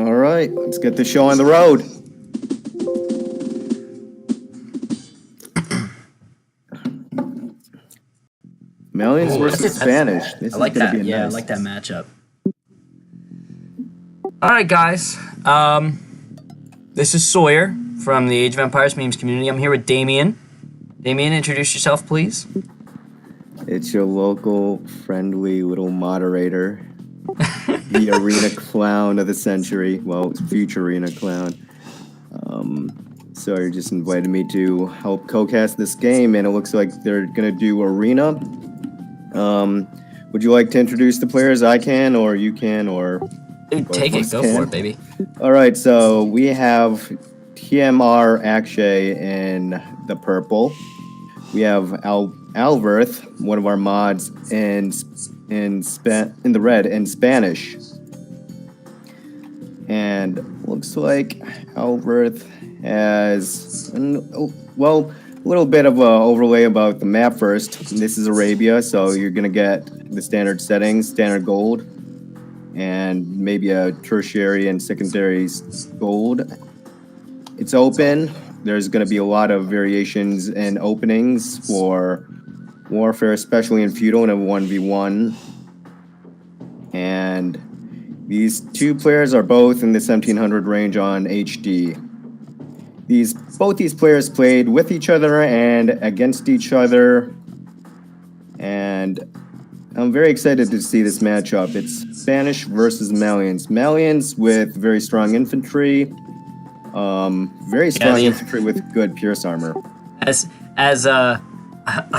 All right, let's get the show on the road. Millions versus Spanish. This I like is gonna that. be Yeah, nice. I like that matchup. All right, guys. This is Sawyer from the Age of Empires memes community. I'm here with Damien. Damien, introduce yourself, please. It's your local friendly little moderator, the arena clown of the century. Well, future arena clown. Sawyer just invited me to help co-cast this game, and it looks like they're gonna do arena. Would you like to introduce the players? I can, or you can, or Take it. Go for it, baby. All right, so we have TMR Akshay in the purple. We have Alberto, one of our mods, in the red in Spanish. And looks like Alberto has a little bit of a overlay about the map first. This is Arabia, so you're gonna get the standard settings, standard gold, and maybe a tertiary and secondary gold. It's open. There's going to be a lot of variations and openings for warfare, especially in feudal and a 1v1. And these two players are both in the 1700 range on HD. Both these players played with each other and against each other, and I'm very excited to see this matchup. It's Spanish versus Malians. Malians with very strong infantry, very strong infantry with good pierce armor. I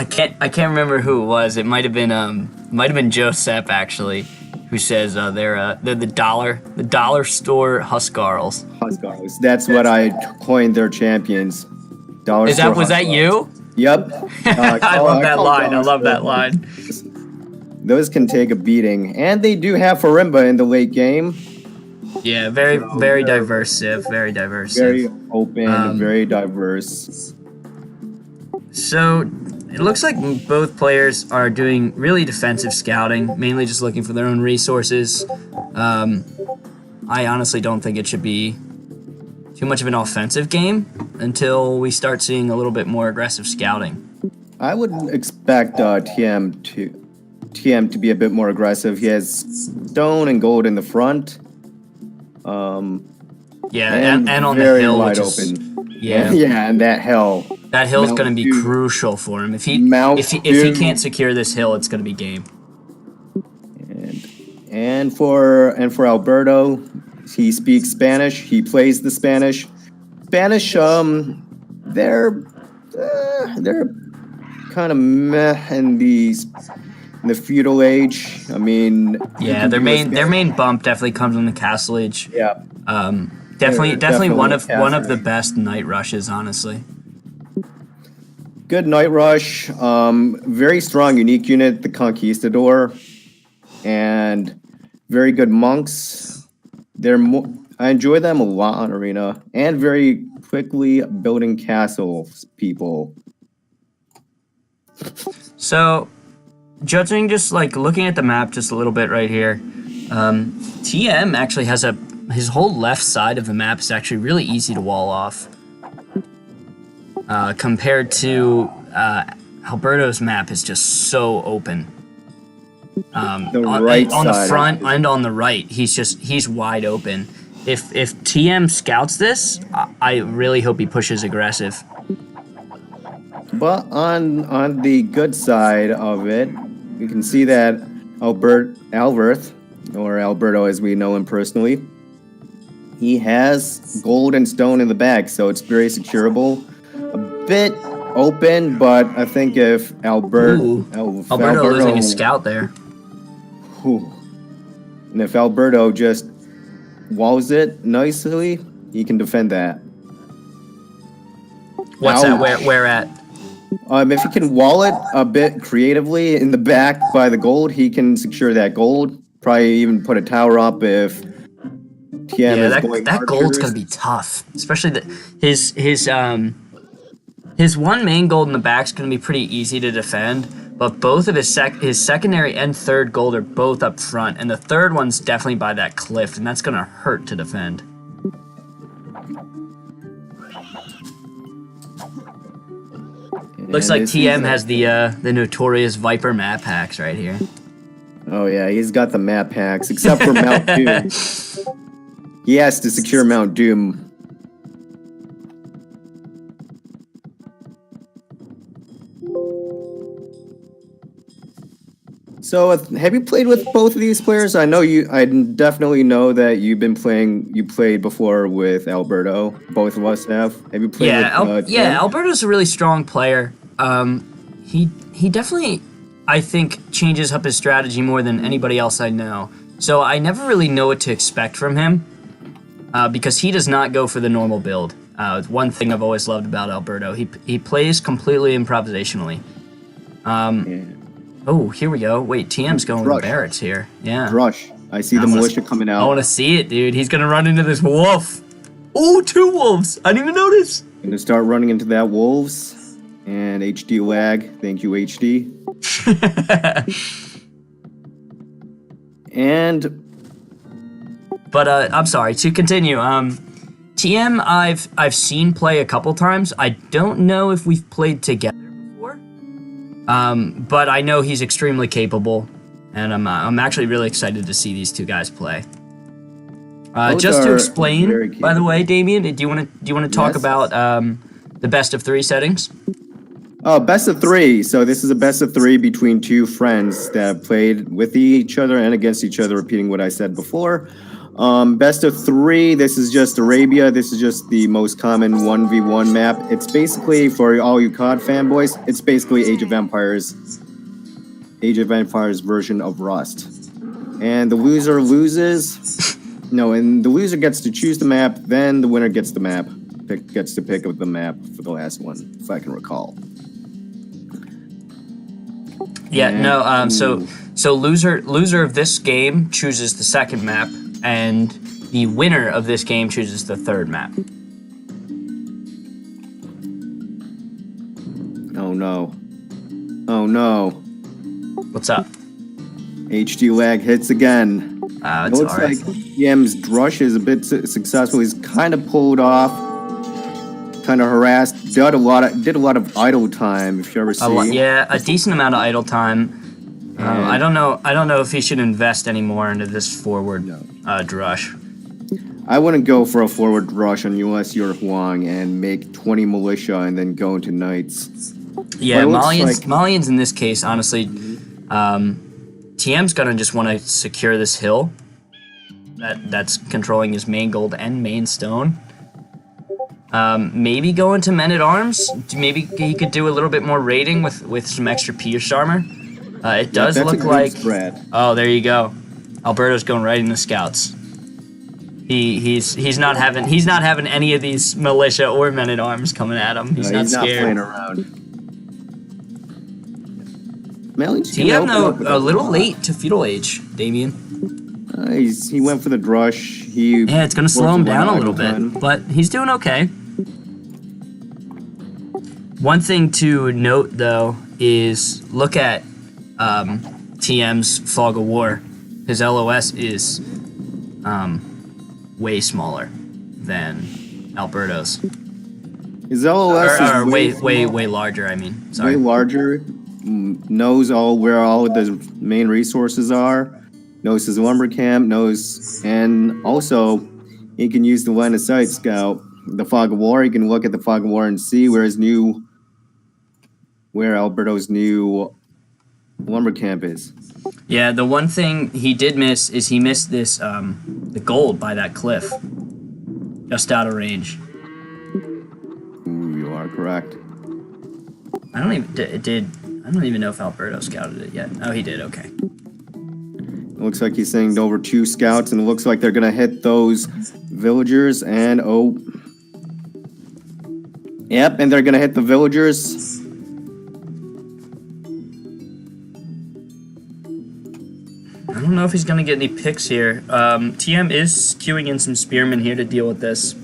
can't remember who it was. It might have been Joseph actually, who says they're the dollar store Huskarls. Huskarls. That's what I coined their champions. Was that you? Yep. I love that line. I love that line. Those can take a beating, and they do have Farimba in the late game. Yeah, very diverse, Civ. Very diverse. Very open, very diverse. So it looks like both players are doing really defensive scouting, mainly just looking for their own resources. I honestly don't think it should be too much of an offensive game until we start seeing a little bit more aggressive scouting. I would expect TM to be a bit more aggressive. He has stone and gold in the front. Yeah, and on the hill, wide which is, open. Yeah, and that hill. That hill is going to be crucial for him. If he can't secure this hill, it's going to be game. And for Alberto, he speaks Spanish. He plays the Spanish. Spanish, they're kind of meh in the feudal age. I mean, yeah, their main bump definitely comes in the Castle Age. Yeah, definitely one of the best night rushes, honestly. Good night rush. Very strong, unique unit, the Conquistador, and very good monks. I enjoy them a lot on Arena, and very quickly building castles. People. So, judging just like looking at the map just a little bit right here, TM actually has his whole left side of the map is actually really easy to wall off. Compared to Alberto's map is just so open. On the front and on the right, he's wide open. If TM scouts this, I really hope he pushes aggressive. But on the good side of it, you can see that Alberto, or Alberto as we know him personally, he has gold and stone in the bag, so it's very securable. A bit open, but I think if Alberto losing a scout there. And if Alberto just walls it nicely, he can defend that. What's that? Where at? If he can wall it a bit creatively in the back by the gold, he can secure that gold. Probably even put a tower up if TM is going that gold's gonna be tough, especially his one main gold in the back's gonna be pretty easy to defend. but both of his secondary and third gold are both up front, and the third one's definitely by that cliff, and that's gonna hurt to defend. Looks like TM has the notorious Viper map hacks right here. Oh yeah, he's got the map hacks, except for Mount Doom. He has to secure Mount Doom. So, have you played with both of these players? I know you. I definitely know that you've been playing. You played before with Alberto. Both of us have. Have you played? Yeah, with, yeah. Alberto's a really strong player. He definitely, I think, changes up his strategy more than anybody else I know. So I never really know what to expect from him, because he does not go for the normal build. One thing I've always loved about Alberto. He plays completely improvisationally. Yeah. Oh, here we go. Wait, TM's going Rush. with Barrett's here. Yeah. Rush. I see the militia coming I out. want to see it, dude. He's gonna run into this wolf. Oh, 2 wolves. I didn't even notice. Gonna start running into that wolves. And HD lag. Thank you, HD. But I'm sorry, to continue. TM I've seen play a couple times. I don't know if we've played together before. But I know he's extremely capable, and I'm actually really excited to see these two guys play. Just to explain, by the way, Damien, do you want to talk about the best of 3 settings? Oh, best of 3. So this is a best of 3 between 2 friends that have played with each other and against each other, repeating what I said before. Best of 3, this is just Arabia. This is just the most common 1v1 map. It's basically, for all you COD fanboys, it's basically Age of Empires version of Rust. And the loser loses. No, and the loser gets to choose the map, then the winner gets the map. Gets to pick up the map for the last one, if I can recall. Yeah, no, so loser of this game chooses the second map, and the winner of this game chooses the third map. Oh no. Oh no. What's up? HD lag hits again. It's it looks alright. like Yem's Drush is a bit successful. He's kind of pulled off, kind of harassed. Did a lot of idle time. If you ever see, a decent amount of idle time. I don't know if he should invest any more into this forward Drush. I wouldn't go for a forward rush unless you're Huang and make 20 militia and then go into knights. Yeah, Malians in this case, honestly, TM's gonna just want to secure this hill that's controlling his main gold and main stone. Maybe go into men-at-arms. Maybe he could do a little bit more raiding with some extra pierce armor. It does look like. Oh, there you go. Alberto's going right into scouts. He's not having any of these militia or men-at-arms coming at him. He's not scared. He's not playing around. TM though a little late to feudal age, Damien. He went for the drush. Yeah, it's gonna slow him down a little bit, but he's doing okay. One thing to note though is look at TM's Fog of War. His LOS is way smaller than Alberto's. His LOS is way larger. I mean, sorry. Way larger. Knows where all of the main resources are. Knows his lumber camp. And also he can use the line of sight scout. The Fog of War. He can look at the Fog of War and see where Alberto's new lumber camp is. Yeah, the one thing he did miss is he missed this the gold by that cliff, just out of range. Ooh, you are correct. I don't even know if Alberto scouted it yet. Oh, he did. Okay. It looks like he's sending over 2 scouts, and it looks like they're gonna hit those villagers. And yep, and they're gonna hit the villagers. I don't know if he's gonna get any picks here. TM is queuing in some spearmen here to deal with this.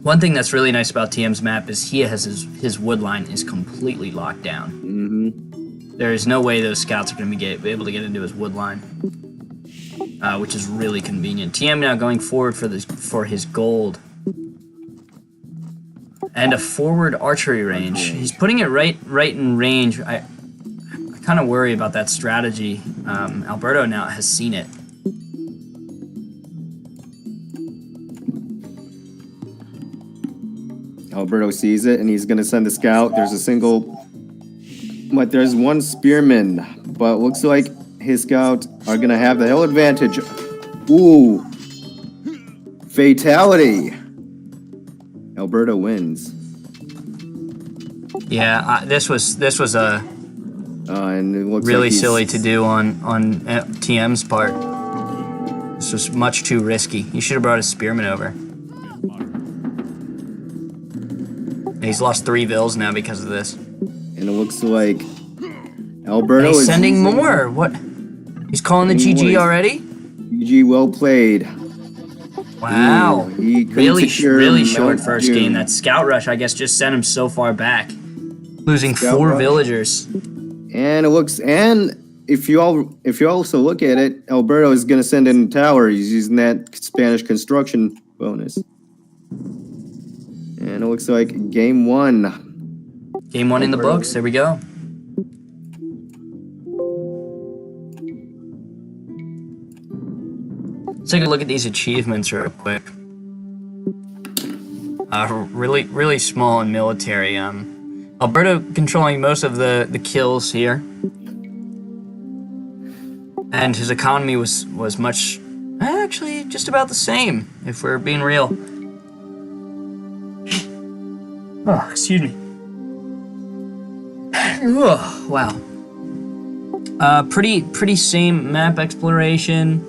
One thing that's really nice about TM's map is he has his wood line is completely locked down. Mm-hmm. There is no way those scouts are going to be able to get into his wood line, which is really convenient. TM now going forward for his gold. And a forward archery range. He's putting it right in range. I kind of worry about that strategy. Alberto now has seen it. Alberto sees it, and he's gonna send a scout. There's a single, but there's one spearman. But looks like his scouts are gonna have the hill advantage. Ooh, fatality. Alberto wins. Yeah, this was a And it looks really like silly to do on TM's part. This was much too risky. He should have brought his spearman over. He's lost 3 vills now because of this. And it looks like Alberto He's is sending more. What? He's calling the GG already? GG, well played. Wow. Ooh, he couldn't Really secure short Mount first Doom. game. That scout rush, I guess, just sent him so far back. Losing Scout 4 rush. villagers. And it looks, and if you also look at it, Alberto is going to send in a tower. He's using that Spanish construction bonus. And it looks like game 1. Game 1 in the books. There we go. Let's take a look at these achievements real quick. Really small and military. Alberto controlling most of the kills here, and his economy was much, actually just about the same, if we're being real. Oh, excuse me. Oh, wow. Pretty same map exploration.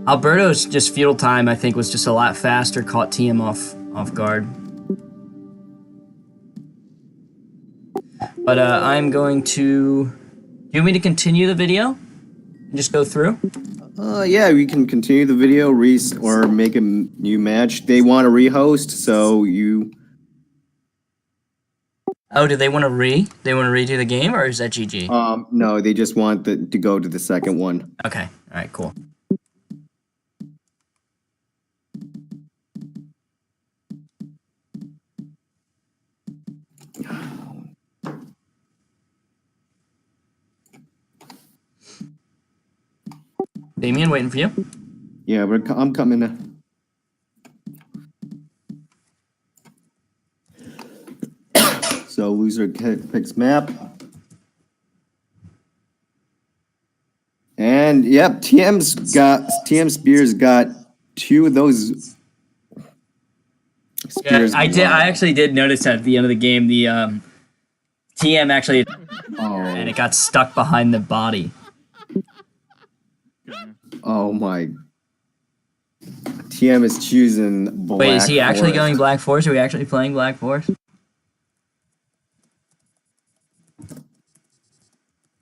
Alberto's just feudal time, I think, was just a lot faster, caught TM off guard. But I'm going to... Do you want me to continue the video? And just go through? Yeah, we can continue the video, or make a new match. They want to rehost, so you... Oh, do they want to They want to redo the game, or is that GG? No, they just want to go to the second one. Okay, alright, cool. Damien, waiting for you. Yeah, I'm coming. So loser picks map. And yep, TM Spears got 2 of those spears. Yeah, I actually did notice that at the end of the game, the TM actually, and it got stuck behind the body. Oh my. TM is choosing Black Wait, is he actually Forest. going Black Forest? Are we actually playing Black Forest?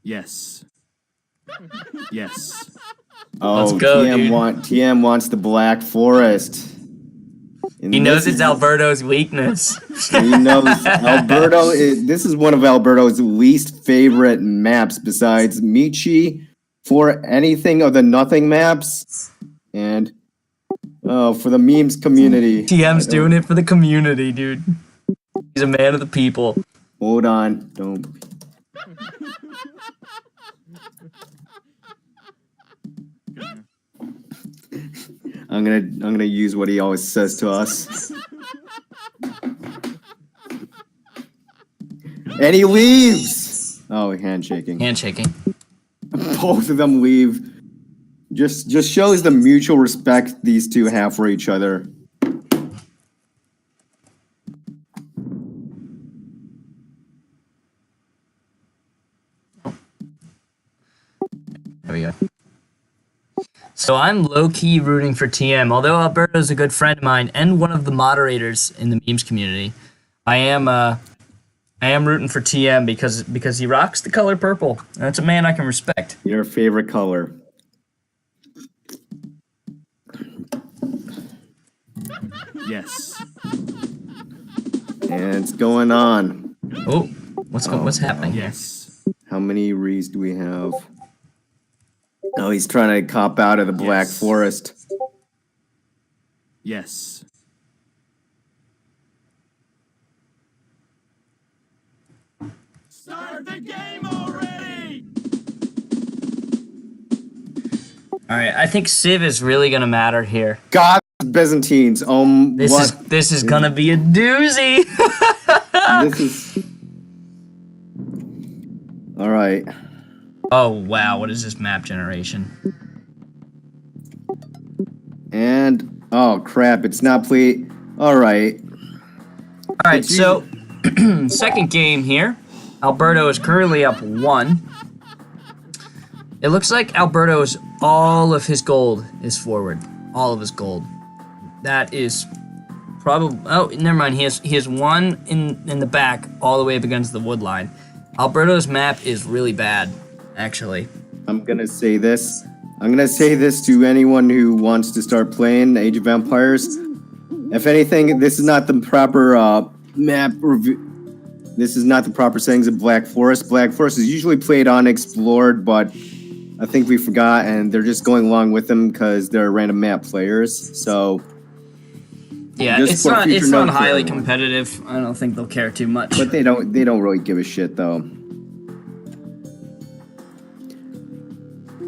Yes. Yes. Oh, Let's go, TM, dude. TM wants the Black Forest. And He knows this it's Alberto's weakness. He knows Alberto. This is one of Alberto's least favorite maps, besides Michi, for anything of the nothing maps, and for the memes community. TM's doing it for the community, dude. He's a man of the people. Hold on, don't. I'm gonna use what he always says to us. And he leaves. Oh, handshaking. Handshaking. Both of them leave. Just shows the mutual respect these two have for each other. There we go. So I'm low-key rooting for TM. Although Alberto's a good friend of mine and one of the moderators in the memes community, I am rooting for TM because he rocks the color purple. And that's a man I can respect. Your favorite color. Yes. And it's going on. Oh, what's happening here? Yes. How many Rees do we have? Oh, he's trying to cop out of the Black Yes. Forest. Yes. Start the game already! All right, I think Civ is really gonna matter here. God, Byzantines. This is gonna be a doozy. This is. All right. Oh wow, what is this map generation? And oh crap, it's not play. All right. All right, so second game here. Alberto is currently up 1. It looks like Alberto's all of his gold is forward. All of his gold. That is probably. Oh, never mind. He has 1 in the back, all the way up against the wood line. Alberto's map is really bad, actually. I'm gonna say this. I'm gonna say this to anyone who wants to start playing Age of Empires. If anything, this is not the proper map review. This is not the proper settings of Black Forest. Black Forest is usually played unexplored, but I think we forgot, and they're just going along with them because they're random map players. So yeah, just it's for not future note for highly everyone. competitive. I don't think they'll care too much. But they don't really give a shit though.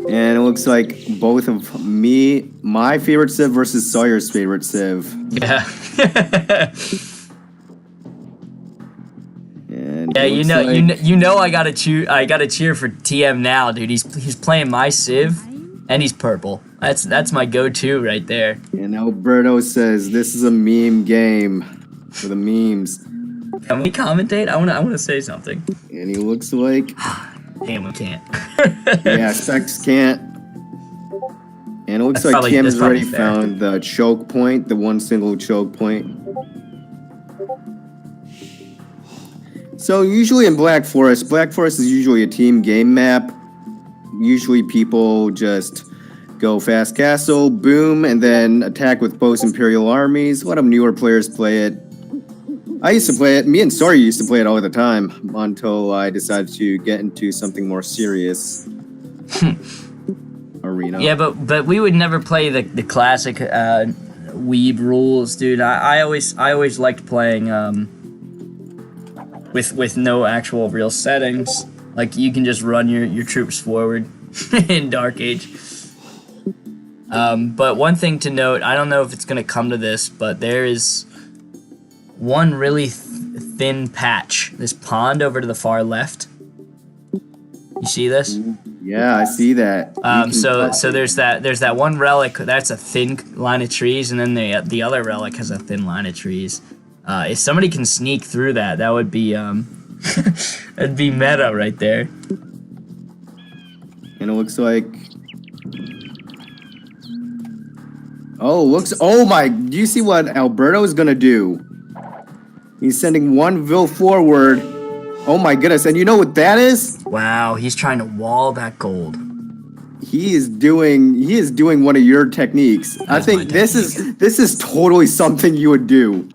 And it looks like both of my favorite Civ versus Sawyer's favorite Civ. Yeah. And Yeah, it looks like, you know, I gotta cheer for TM now, dude. He's playing my Civ, and he's purple. That's my go-to right there. And Alberto says this is a meme game for the memes. Can we commentate? I wanna say something. And he looks like Damn, we can't. yeah, Specs can't. And it looks That's like probably- Cam that's has already probably fair. found the choke point, the one single choke point. So usually in Black Forest is usually a team game map. Usually people just go fast castle, boom, and then attack with both Imperial armies. A lot of newer players play it. I used to play it. Me and Sawyer used to play it all the time until I decided to get into something more serious. Arena. Yeah, but we would never play the classic weeb rules, dude. I always liked playing with no actual real settings. Like you can just run your troops forward in Dark Age. But one thing to note, I don't know if it's gonna come to this, but there is one really thin patch. This pond over to the far left. You see this? Yeah, I see that. So there's that one relic that's a thin line of trees, and then the other relic has a thin line of trees. If somebody can sneak through that, that would be that'd be meta right there. And it looks like. Oh my! Do you see what Alberto is gonna do? He's sending one Vil forward. Oh my goodness! And you know what that is? Wow, he's trying to wall that gold. He is doing one of your techniques. I That's my think this is totally something you would do.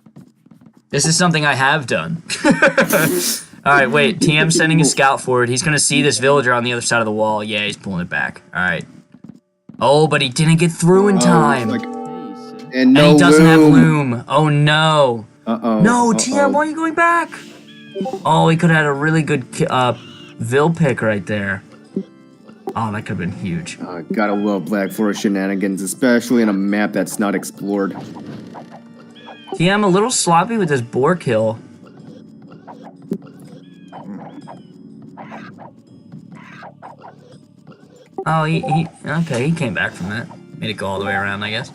This is something I have done. All right, wait. TM sending a scout forward. He's gonna see this villager on the other side of the wall. Yeah, he's pulling it back. All right. Oh, but he didn't get through in time. And no And he doesn't have loom. loom. Oh no. Uh-oh. No, uh-oh. TM, why are you going back? Oh, he could have had a really good Vil pick right there. Oh, that could have been huge. Gotta love Black Forest shenanigans, especially on a map that's not explored. TM a little sloppy with his boar kill. Oh, okay, he came back from that. Made it go all the way around, I guess.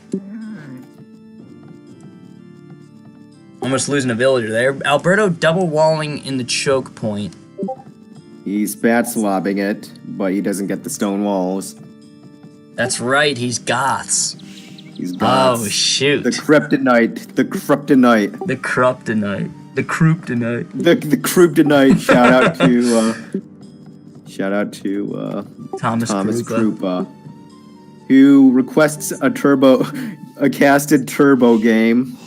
Almost losing a villager there. Alberto double walling in the choke point. He's bat slobbing it, but he doesn't get the stone walls. That's right, he's Goths. He's got Oh, shoot. the kryptonite. The kryptonite. The Kryptonite. The Kryptonite. The kryptonite. Shout out to Thomas Krupa. Krupa. who requests a casted turbo game.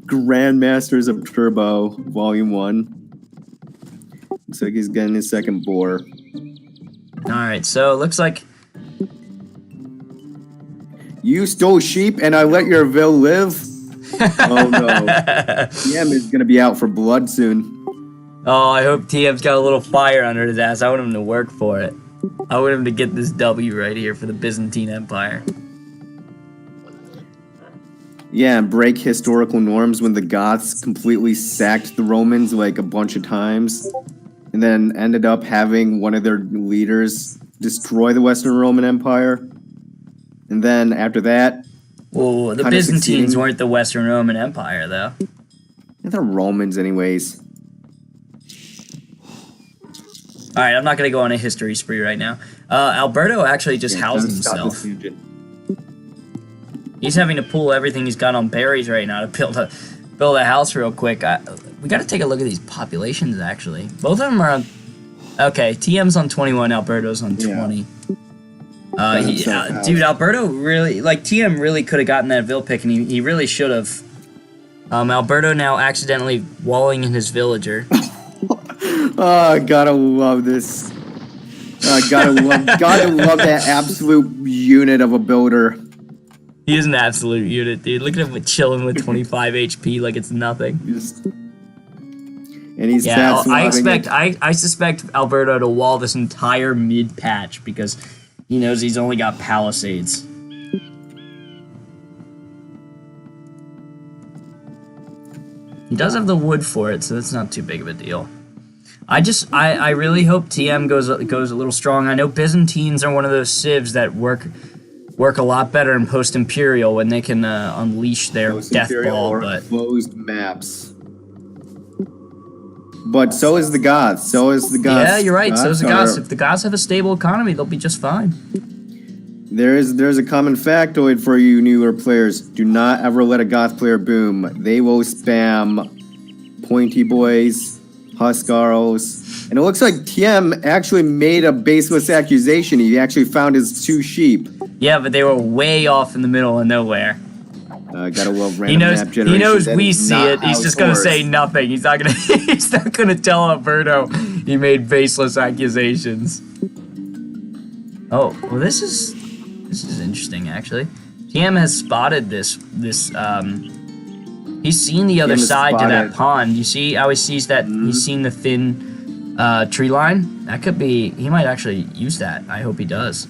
Grandmasters of Turbo, Volume 1. Looks like he's getting his second boar. Alright, so it looks like... You stole sheep and I let your vil live? Oh no. TM is gonna be out for blood soon. Oh, I hope TM's got a little fire under his ass. I want him to work for it. I want him to get this W right here for the Byzantine Empire. Yeah, and break historical norms when the Goths completely sacked the Romans like a bunch of times, and then ended up having one of their leaders destroy the Western Roman Empire. And then after that... Well, the Byzantines weren't the Western Roman Empire, though. They're Romans anyways. Alright, I'm not going to go on a history spree right now. Alberto actually just housed himself. He's having to pull everything he's got on berries right now to build a house real quick. We got to take a look at these populations, actually. Both of them are on... Okay, TM's on 21, Alberto's on 20. Dude, Alberto really... Like, TM really could have gotten that Vil pick, and he really should have. Alberto now accidentally walling in his villager. Oh, gotta love this. Gotta love that absolute unit of a builder. He is an absolute unit, dude. Look at him chilling with 25 HP like it's nothing. And he's I suspect Alberto to wall this entire mid patch because he knows he's only got palisades. He does have the wood for it, so that's not too big of a deal. I really hope TM goes a little strong. I know Byzantines are one of those civs that work a lot better in post-imperial when they can unleash their death ball, but closed maps. But so is the Goths. Yeah, you're right. So is the Goths. If the Goths have a stable economy, they'll be just fine. There's a common factoid for you newer players. Do not ever let a Goth player boom. They will spam pointy boys, Huskarls, and it looks like TM actually made a baseless accusation. He actually found his 2 sheep. Yeah, but they were way off in the middle of nowhere. Gotta love random map generation. He knows we see it. He's just gonna say nothing. He's not gonna. He's not gonna tell Alberto he made baseless accusations. Oh, well, this is interesting actually. TM has spotted this. He's seen the other side to that pond. You see how he sees that? He's seen the thin tree line. That could be. He might actually use that. I hope he does.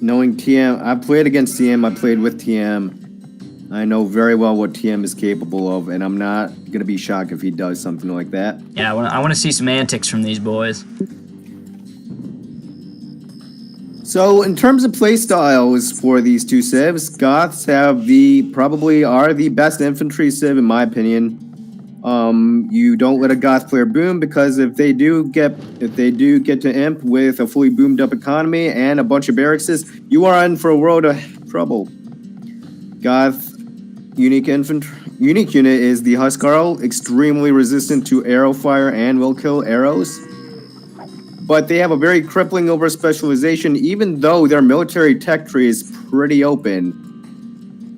Knowing TM, I played against TM, I played with TM. I know very well what TM is capable of, and I'm not going to be shocked if he does something like that. Yeah, I want to see some antics from these boys. So, in terms of playstyles for these 2 civs, Goths have probably are the best infantry civ, in my opinion. You don't let a Goth player boom because if they do get to imp with a fully boomed up economy and a bunch of barracks, you are in for a world of trouble. Goth unique unit is the Huskarl, extremely resistant to arrow fire and will kill arrows. But they have a very crippling over specialization, even though their military tech tree is pretty open.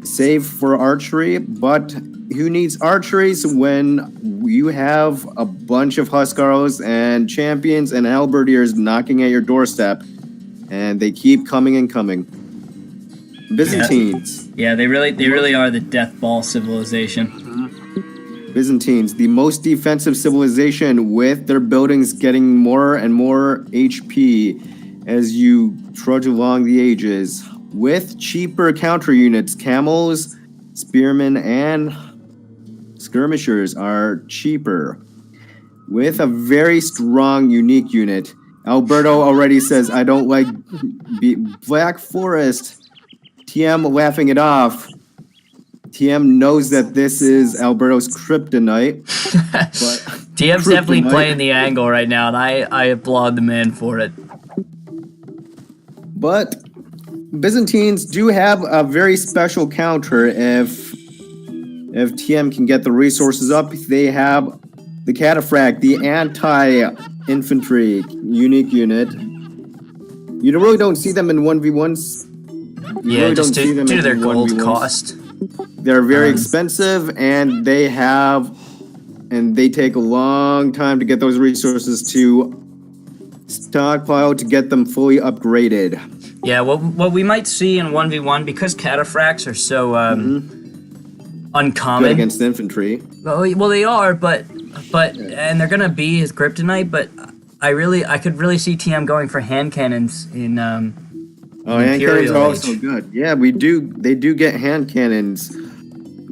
Save for archery, but who needs archeries when you have a bunch of Huskarls and champions and halberdiers knocking at your doorstep, and they keep coming and coming. Byzantines. Yeah, they really are the death ball civilization. Byzantines, the most defensive civilization, with their buildings getting more and more HP as you trudge along the ages. With cheaper counter units, camels, spearmen, and skirmishers are cheaper. With a very strong unique unit. Alberto already says, I don't like Black Forest. TM laughing it off. TM knows that this is Alberto's kryptonite. TM's definitely playing the angle right now, and I applaud the man for it. But Byzantines do have a very special counter if TM can get the resources up. They have the Cataphract, the anti-infantry unique unit. You really don't see them in 1v1s. You Yeah, really just don't see them due to in their gold 1v1s. cost. They're very expensive, and they take a long time to get those resources to stockpile to get them fully upgraded. Yeah, what we might see in 1v1, because cataphracts are so uncommon. Good against infantry. Well, they are, but and they're gonna be his kryptonite. But I could really see TM going for hand cannons in hand cannons Imperial are also Age. good. Yeah, they do get hand cannons.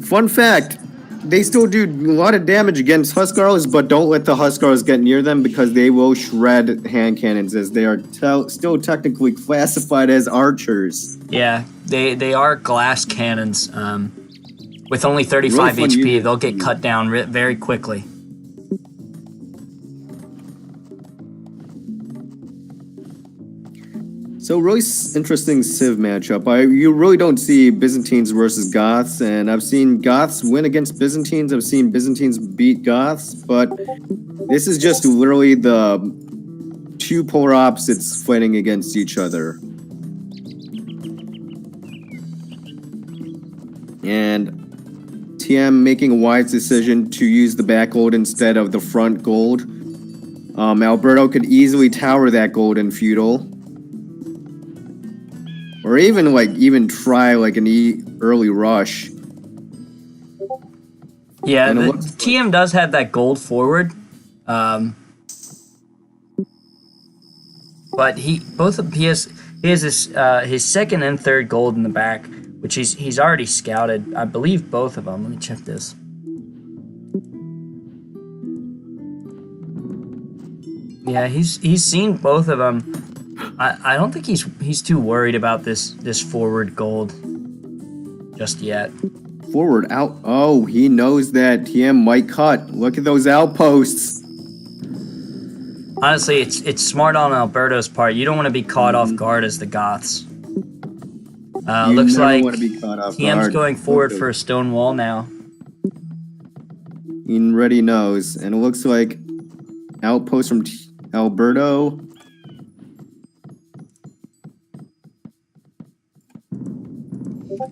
Fun fact, they still do a lot of damage against Huskarls, but don't let the Huskarls get near them because they will shred hand cannons, as they are still technically classified as archers. Yeah, they are glass cannons. With only 35 Really fun HP, unit. they'll get cut down very quickly. So really interesting Civ matchup. You really don't see Byzantines versus Goths, and I've seen Goths win against Byzantines. I've seen Byzantines beat Goths, but this is just literally the two polar opposites fighting against each other. And TM making a wise decision to use the back gold instead of the front gold. Alberto could easily tower that gold in feudal. Or even try like an early rush. Yeah, And it the looks TM does have that gold forward, but he has his second and third gold in the back, which he's already scouted. I believe both of them. Let me check this. Yeah, he's seen both of them. I don't think he's too worried about this forward gold just yet. Forward out. Oh, he knows that TM might cut. Look at those outposts. Honestly, it's smart on Alberto's part. You don't want to be caught off guard as the Goths. You Looks never like want to be caught off TM's guard. going forward Okay. for a stone wall now. He already knows, and it looks like outpost from Alberto.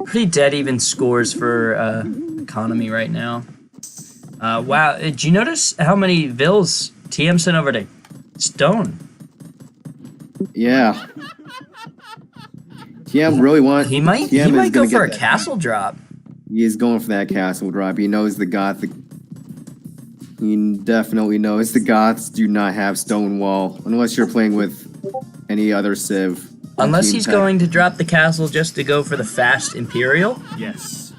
Pretty dead even scores for economy right now. Wow, did you notice how many vills TM sent over to Stone? Yeah. TM really wants. He might go for a castle drop. He is going for that castle drop. He knows the Gothic. He definitely knows the Goths do not have stone wall unless you're playing with any other Civ. Unless Team he's Tech. going to drop the castle just to go for the fast Imperial. Yes.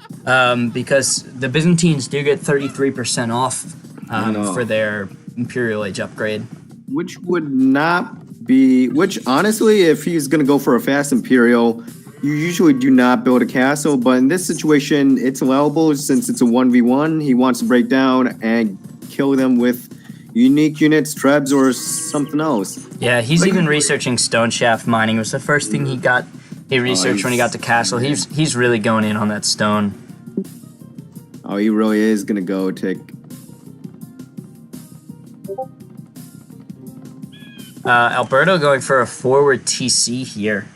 Because the Byzantines do get 33% off know. for their Imperial Age upgrade. Which would not be. Which honestly, if he's going to go for a fast Imperial, you usually do not build a castle. But in this situation, it's allowable since it's a 1v1. He wants to break down and kill them with unique units, trebs, or something else. Yeah, he's even researching stone shaft mining. It was the first thing he researched when he got to castle. He's really going in on that stone. Oh, he really is going to go take. Alberto going for a forward TC here.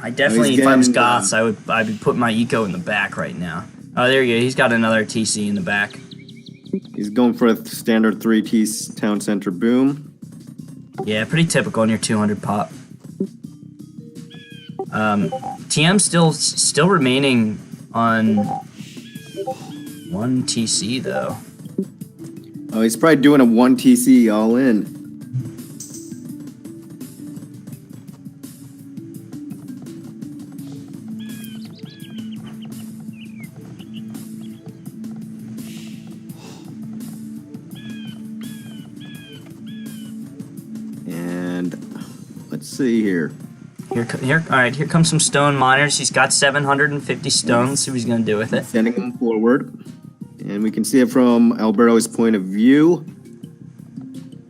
I definitely, he's if I was getting, Goths, I'd be putting my eco in the back right now. Oh, there you go. He's got another TC in the back. He's going for a standard 3T town center boom. Yeah, pretty typical in your 200 pop. TM still remaining on 1 TC though. Oh, he's probably doing a 1 TC all in. And let's see here. All right, here comes some stone miners. He's got 750 stone. Let's see what he's gonna do with it. Sending him forward. And we can see it from Alberto's point of view.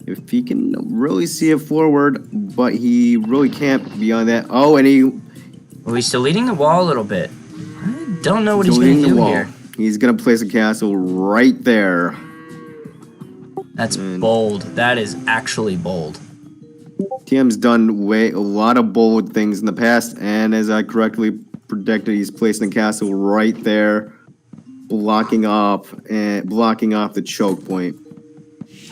If he can really see it forward, but he really can't beyond that. Oh, and He's still leading the wall a little bit. I don't know what he's leading gonna the do wall. here. He's gonna place a castle right there. That's bold. That is actually bold. TM's done a lot of bold things in the past, and as I correctly predicted, he's placing the castle right there, blocking off the choke point.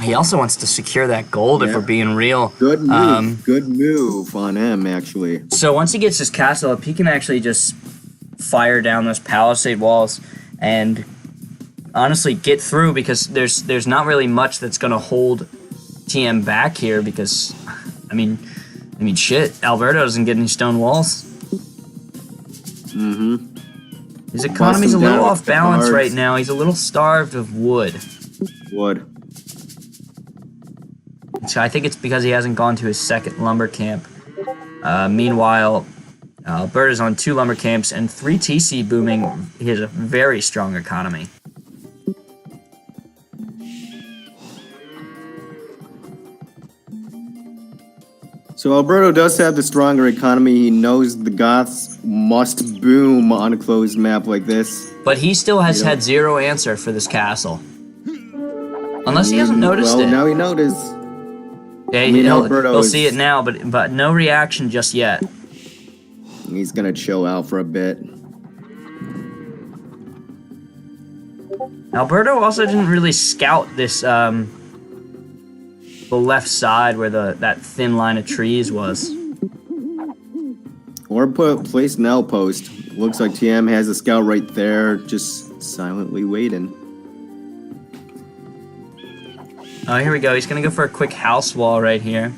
He also wants to secure that gold, if Yeah. we're being real. Good move. Good move on him, actually. So once he gets his castle up, he can actually just fire down those palisade walls and honestly get through, because there's not really much that's going to hold TM back here, because I mean shit, Alberto doesn't get any stone walls. His economy's a little off balance right now. He's a little starved of wood. So I think it's because he hasn't gone to his second lumber camp. Meanwhile, Alberto's on 2 lumber camps and 3 TC booming. He has a very strong economy. So Alberto does have the stronger economy. He knows the Goths must boom on a closed map like this. But he still has had 0 answer for this castle. Unless he hasn't noticed it. Now he noticed. Yeah, he'll see it now, but no reaction just yet. He's gonna chill out for a bit. Alberto also didn't really scout this, the left side where that thin line of trees was. Or place an outpost. Looks like TM has a scout right there, just silently waiting. Oh, here we go. He's gonna go for a quick house wall right here.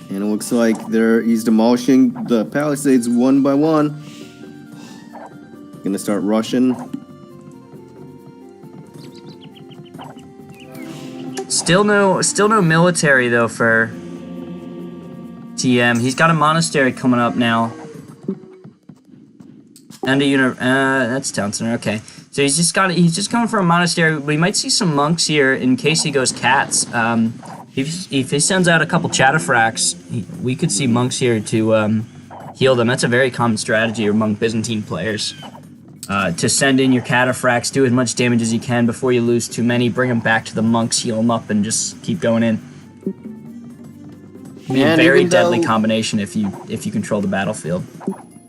And it looks like he's demolishing the palisades one by one. Gonna start rushing. Still no military though for TM. He's got a monastery coming up now. And that's town center. Okay, so he's just coming for a monastery. We might see some monks here in case he goes cats. If he sends out a couple chatterfracks, we could see monks here to heal them. That's a very common strategy among Byzantine players. To send in your cataphracts, do as much damage as you can before you lose too many, bring them back to the monks, heal them up, and just keep going in. Be a very deadly combination if you control the battlefield.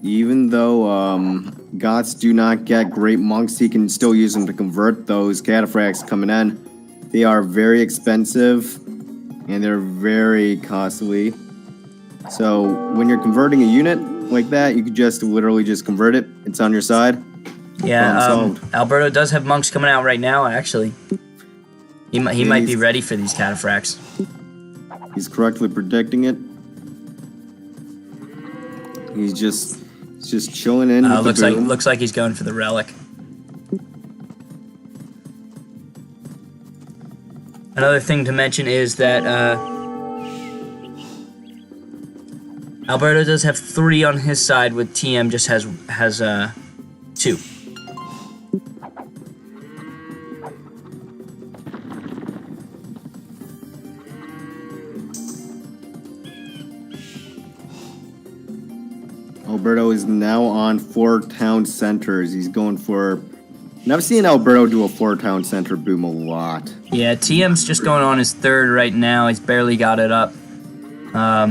Even though Goths do not get great monks, he can still use them to convert those cataphracts coming in. They are very expensive, and they're very costly. So when you're converting a unit like that, you could just literally just convert it. It's on your side. Yeah, Alberto does have monks coming out right now, actually. He might be ready for these cataphracts. He's correctly predicting it. He's just chilling in. Looks like he's going for the relic. Another thing to mention is that Alberto does have 3 on his side, with TM just has 2. Alberto is now on 4 town centers. He's going for... And I've seen Alberto do a 4 town center boom a lot. Yeah, TM's just going on his 3rd right now. He's barely got it up. I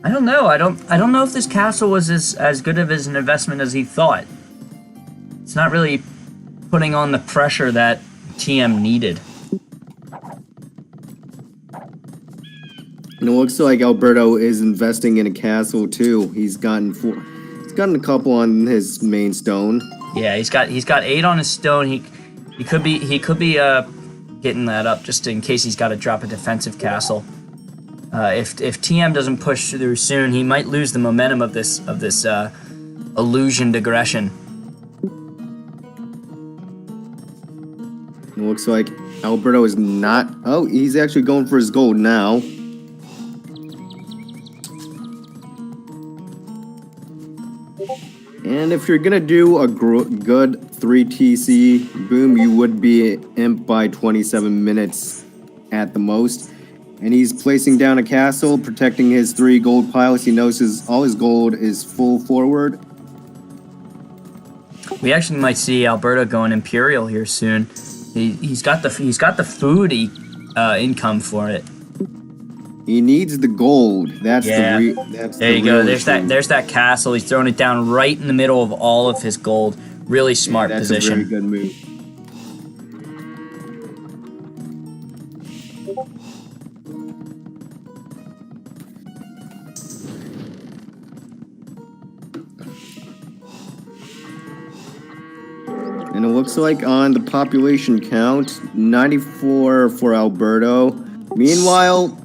don't know. I don't know if this castle was as good of an investment as he thought. It's not really putting on the pressure that TM needed. And it looks like Alberto is investing in a castle too. He's gotten a couple on his main stone. Yeah, he's got 8 on his stone. He could be getting that up just in case he's got to drop a defensive castle. If TM doesn't push through soon, he might lose the momentum of this illusioned aggression. It looks like Alberto is not... Oh, he's actually going for his gold now. And if you're gonna do a good 3 TC boom, you would be imp by 27 minutes at the most. And he's placing down a castle, protecting his 3 gold piles. He knows all his gold is full forward. We actually might see Alberto going imperial here soon. He's got the food income for it. He needs the gold. That's Yeah. that's There the you go. real There's issue. there's that castle. He's throwing it down right in the middle of all of his gold. Really smart That's position. a very good move. And it looks like on the population count, 94 for Alberto. Meanwhile,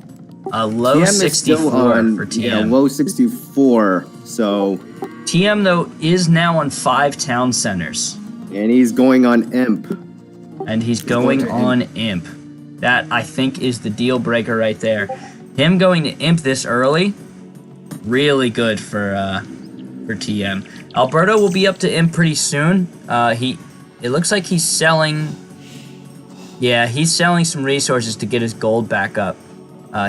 A low TM is still 64 on, for TM. yeah, low 64. So, TM though is now on 5 town centers, and he's going on Imp. and he's going going to on Imp. That I think is the deal breaker right there. Him going to Imp this early, really good for TM. Alberto will be up to Imp pretty soon. It looks like he's selling. Yeah, he's selling some resources to get his gold back up.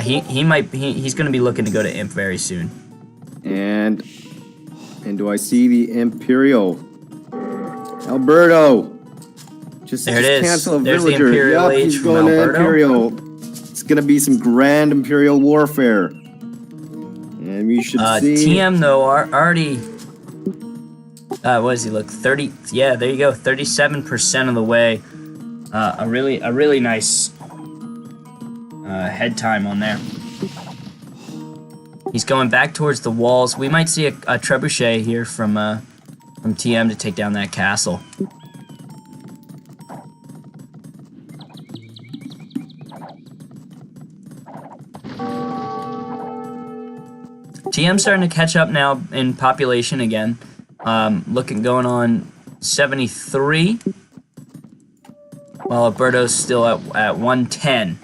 He's going to be looking to go to Imp very soon. And do I see the Imperial? Alberto! Just There it is. cancel a There's the villager. Imperial Yup, Age he's from going to Alberto. Imperial. It's gonna be some grand Imperial warfare. And we should see... TM though already. What does he look? 30. Yeah, there you go. 37% of the way. A really nice head time on there. He's going back towards the walls. We might see a trebuchet here from TM to take down that castle. TM's starting to catch up now in population again. Going on 73. While Alberto's still at 110.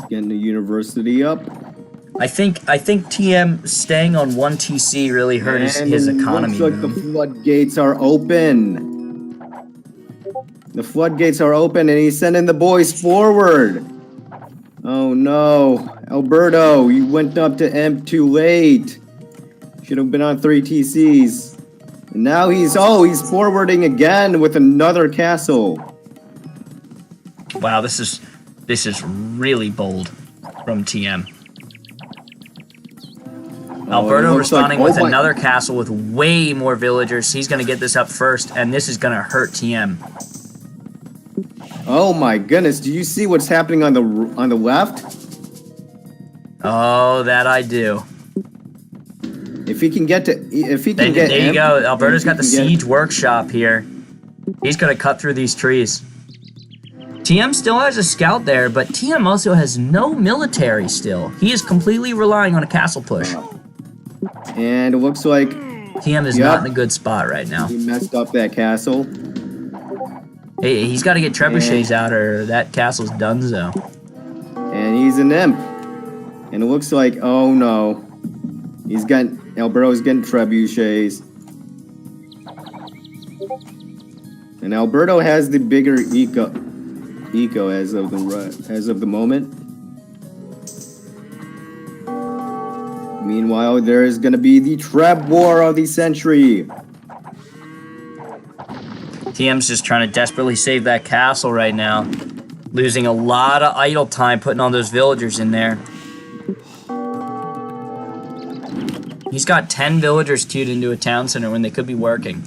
Getting the university up. I think TM staying on 1 TC really hurt his economy. Looks like the floodgates are open. The floodgates are open and he's sending the boys forward. Oh no. Alberto, you went up to Imp too late. Should have been on 3 TCs. And now he's forwarding again with another castle. Wow, this is really bold from TM. Alberto responding with another castle with way more villagers. He's going to get this up first, and this is going to hurt TM. Oh my goodness! Do you see what's happening on the left? Oh, that I do. If he can get to, There you go. Alberto's got the siege workshop here. He's going to cut through these trees. TM still has a scout there, but TM also has no military still. He is completely relying on a castle push. And it looks like TM is not in a good spot right now. he messed up that castle. Hey, he's got to get trebuchets out or that castle's donezo. And he's an Imp. And it looks like, oh no. Alberto's getting trebuchets. And Alberto has the bigger eco as of the moment. Meanwhile, there is going to be the Treb War of the century. TM's just trying to desperately save that castle right now. Losing a lot of idle time putting all those villagers in there. He's got 10 villagers queued into a town center when they could be working.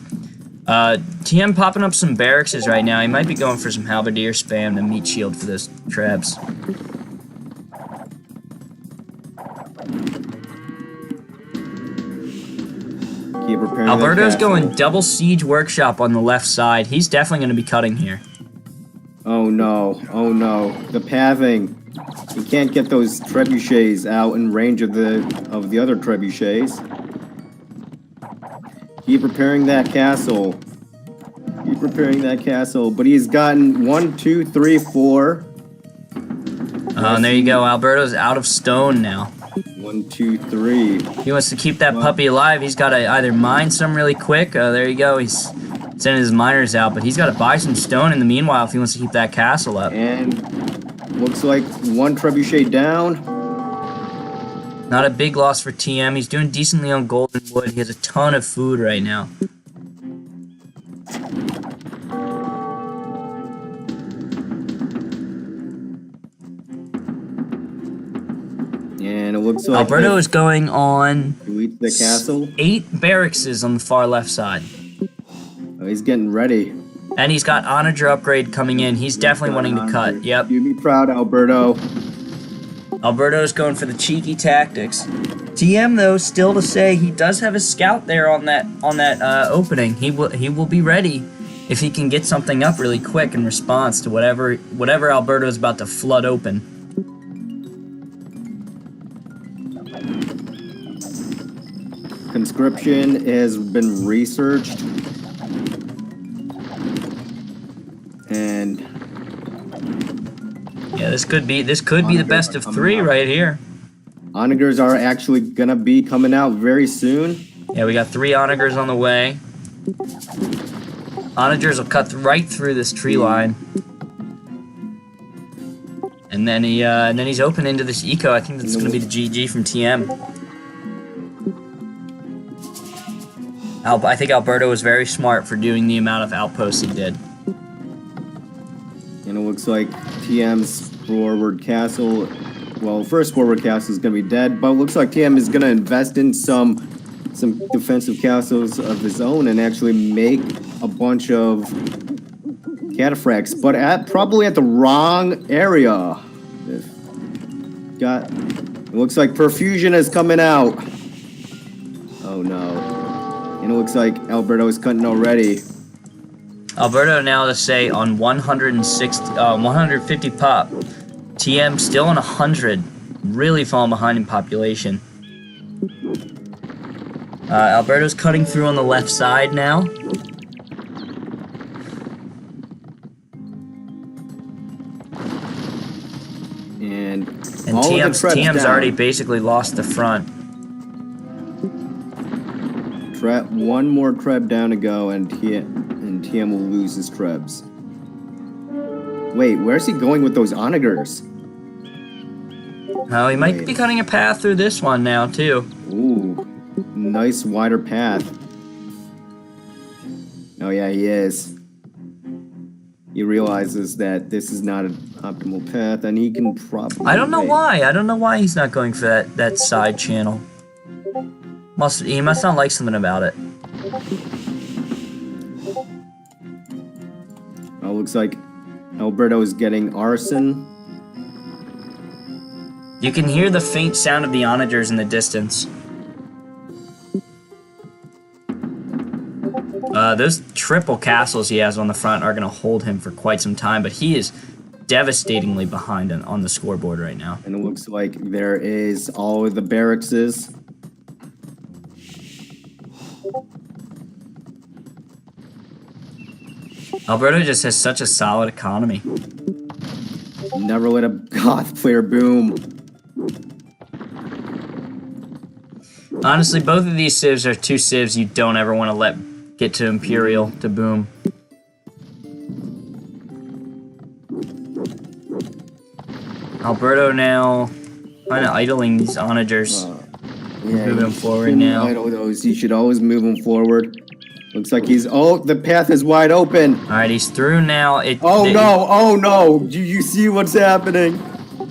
TM popping up some barracks right now. He might be going for some halberdier spam to meat shield for those trebs. Keep repairing Alberto's that castle. going double siege workshop on the left side. He's definitely going to be cutting here. Oh no, oh no. The pathing. He can't get those trebuchets out in range of the other trebuchets. Keep repairing that castle. Keep repairing that castle. But he's gotten 1, 2, 3, 4. And there you go. Alberto's out of stone now. 1, 2, 3. He wants to keep that puppy alive. He's got to either mine some really quick. There you go. He's sending his miners out, but he's got to buy some stone in the meanwhile if he wants to keep that castle up. And looks like 1 trebuchet down. Not a big loss for TM. He's doing decently on gold and wood. He has a ton of food right now. looks like Alberto is going on delete the castle. 8 barracks on the far left side. Oh, he's getting ready. And he's got onager upgrade coming in. He's definitely wanting to cut. Yep. You be proud, Alberto. Alberto's going for the cheeky tactics. TM though, still to say he does have a scout there on that opening. He will be ready if he can get something up really quick in response to whatever Alberto's about to flood open. Conscription has been researched. And yeah, this could be the best of 3 right here. onagers are actually gonna be coming out very soon. Yeah, we got 3 onagers on the way. Onagers will cut right through this tree line. And then he's open into this eco. I think that's gonna be the GG from TM. I think Alberto was very smart for doing the amount of outposts he did. And it looks like TM's forward castle, well, first forward castle is going to be dead, but it looks like TM is going to invest in some defensive castles of his own and actually make a bunch of cataphracts, but probably at the wrong area. It looks like perfusion is coming out. Oh no. And it looks like Alberto is cutting already. Alberto now to say on 150 pop. TM still on 100. Really falling behind in population. Alberto's cutting through on the left side now. And TM's already basically lost the front. One more Treb down to go, and TM will lose his Trebs. Wait, where's he going with those onagers? Oh, he might be cutting a path through this one now, too. Ooh, nice wider path. Oh yeah, he is. He realizes that this is not an optimal path, and he can probably... I don't know why. I don't know why he's not going for that side channel. He must not like something about it. Oh, looks like Alberto is getting arson. You can hear the faint sound of the onagers in the distance. Those triple castles he has on the front are going to hold him for quite some time, but he is devastatingly behind on the scoreboard right now. And it looks like there is all of the barrackses. Alberto just has such a solid economy. Never let a goth player boom. Honestly, both of these civs are 2 civs you don't ever want to let get to Imperial to boom. Alberto now kind of idling these onagers. Yeah, moving them forward now. Idle those. You should always move them forward. Looks like he's... Oh, the path is wide open. All right, he's through now. Oh no! Do you see what's happening?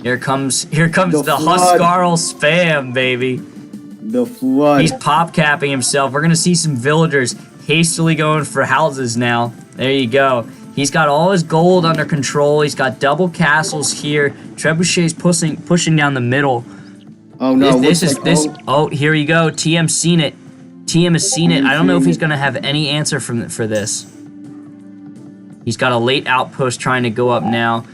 Here comes the Huskarl spam, baby. The flood. He's pop capping himself. We're gonna see some villagers hastily going for houses now. There you go. He's got all his gold under control. He's got double castles here. Trebuchet's pushing down the middle. Oh no! Oh, here you go. TM's seen it. TM has seen it. I don't know if he's gonna have any answer for this. He's got a late outpost trying to go up now.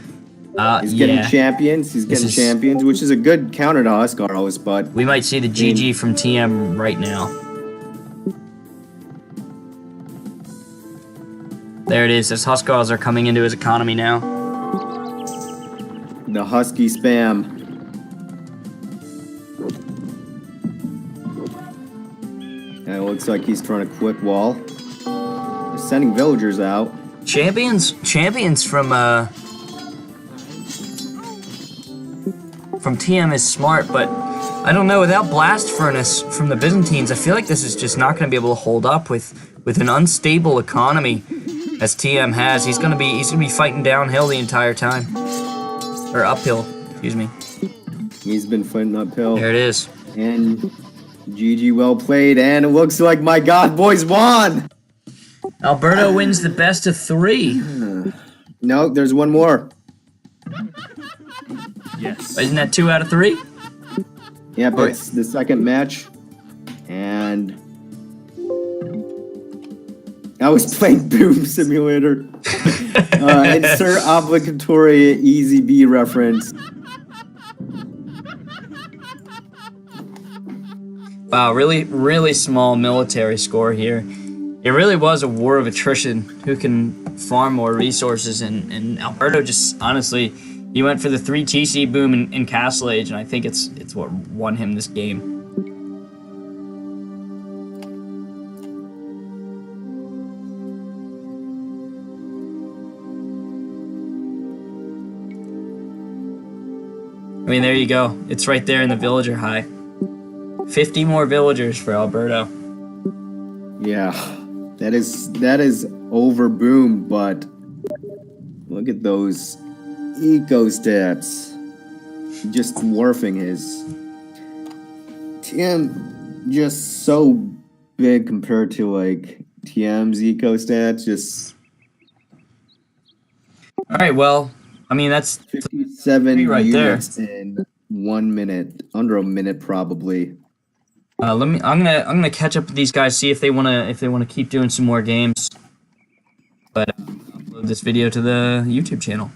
He's getting champions. He's getting champions, which is a good counter to Huskarls, but we might see the GG from TM right now. There it is. His Huskarls are coming into his economy now. The Husky spam. And it looks like he's trying to quick wall. They're sending villagers out. Champions from TM is smart, but I don't know, without Blast Furnace from the Byzantines, I feel like this is just not going to be able to hold up with an unstable economy as TM has. He's going to be fighting downhill the entire time. Or uphill, excuse me. He's been fighting uphill. There it is. And GG, well played. And it looks like my God boys won. Alberto wins the best of 3. No, there's one more. Yes. Isn't that 2 out of 3? Yep, Okay. it's the second match. And I was playing Boom Simulator. Insert obligatory Easy B reference. Wow, really small military score here. It really was a war of attrition. Who can farm more resources? And Alberto just, honestly, he went for the 3 TC boom in Castle Age, and I think it's what won him this game. I mean, there you go. It's right there in the villager high. 50 more villagers for Alberto. Yeah, that is over Boom, but look at those eco stats. Just dwarfing his TM, just so big compared to like TM's eco stats. Just All right, well, I mean, that's 57 right there. units in 1 minute, under a minute probably. I'm gonna catch up with these guys, see if they wanna keep doing some more games. But upload this video to the YouTube channel.